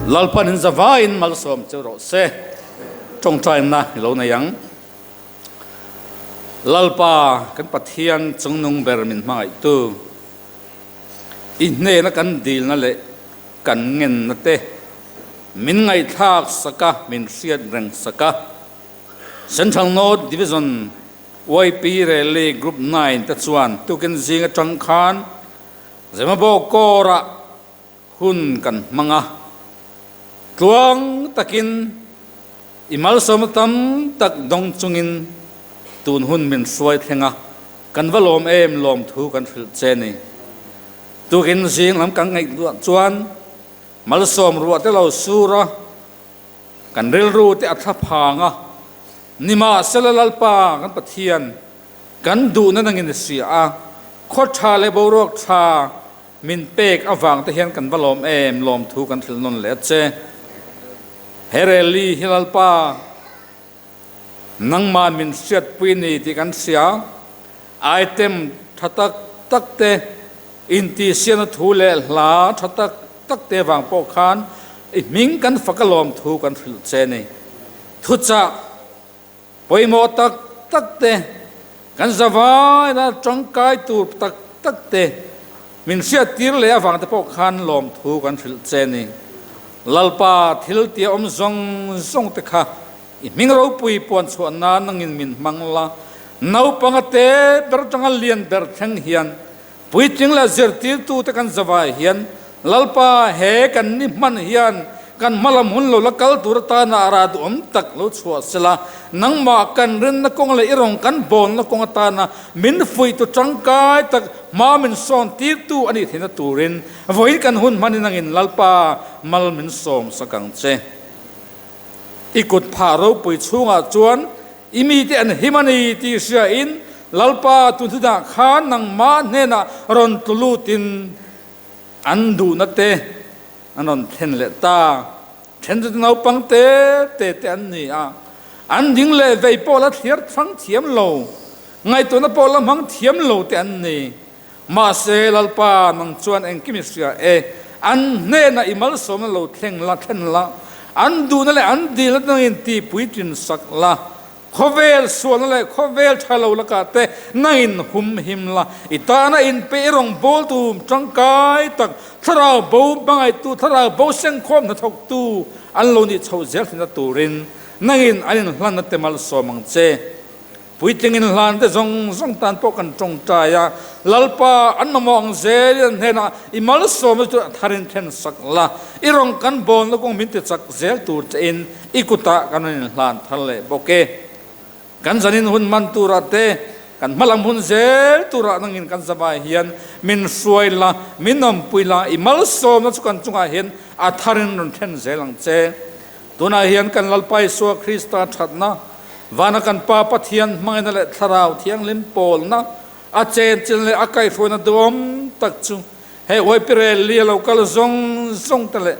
lalpan in zavain mal som chero se trong time na lo na yang lalpa kan pathian chungnung ber min mai tu in ne na kan dil na le kan ngen na te min ngai thak saka min siat reng saka central node division YP Relay Group 9 ta chuan tu kan zinga tangkhan zema bo kora hun kan manga tuang takin imal somatam tak dong chungin tun hun min suai thenga kan valom em lom thu kan thil cheni tu kin zing lam kang ngai chuan mal som ruwa te lo sura kan rel ru te atha phanga nima selalalpa kan pathian kan du na nangin sia khot tha le borok tha min pek awang te hian kan valom em lom thu kan thil non le che hereli hilalpa nangman min siat puini ti kan sia item thatak takte inti sian thu le hla thatak takte wang po khan ming kan fakalom thu kan thil che ni thu cha poimo tak takte kan zawai na tangkai tu tak takte min siat tir le awang te po khan lom thu kan thil che ni lalpa thil ti om zong zong te kha ming ro pui pon chu na nangin min mangla nau pangate ber tangal lian ber thang hian pui ting la zer tir tu te kan zawai hian lalpa he kan ni man hian kan malam hun lo lakal tur ta na ara du om tak lo chua sela nang ma kan rin na kong le irong kan bon na kong ta na min fui tu tangkai tak ma min son tir tu ani thina turin voi kan hun manin angin lalpa mal min som sakang che ikut pharo pui chunga chuan imi te an himani ti sia in lalpa tu thuda khan nang ma ne na ron tulu tin andu na te anon then le ta then tu nau pang te an ni a an ding le vei po la thiar thang thiam lo ngai tu na po la mang thiam lo te an ni ma se lalpa nang chuan eng kimisia an ne na imal som lo thleng la then la an du na le an di la nang in ti pui tin sak la khovel suan le khovel thalo la ka te nain hum him la itana in pe rong bol tu tangkai tak tharau bo bangai tu tharau bo seng khom na thok tu an lo ni chho zel na turin nangin anin hlan na te mal so mang che pui ting in hlan te zong tan po kan tong ta ya lalpa an ma mong zel he na i mal so ma tu tharin then sak la irong kan bon lo kong min te chak zel tur in ikuta kanin hlan thale boke kan zanin hun man turate kan malam hun zel tura nangin kan zabai hian min suai la minom puila imal som na chukan chunga hian atharin ron then zelang che tuna hian kan lalpai so krista thatna wana kan pa pathian mangena le tharau thiang lim pol na a chen chin le akai phona dom tak chu he oi pirel li lo kal zong tale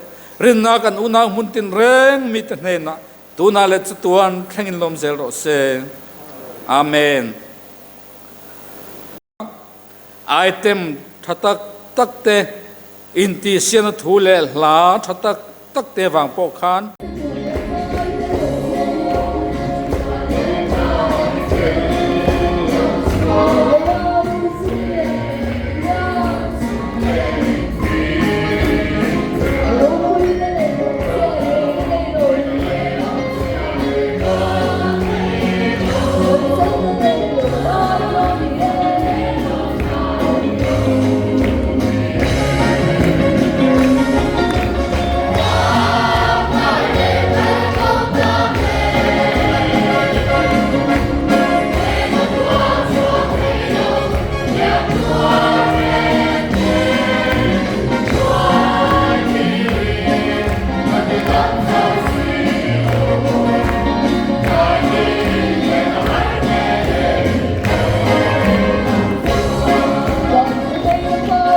rin na kan una mun tin reng mit ne na tuna le chuan thengin lom zel ro se amen item thatak takte inti sian thu le hla thatak takte wang po khan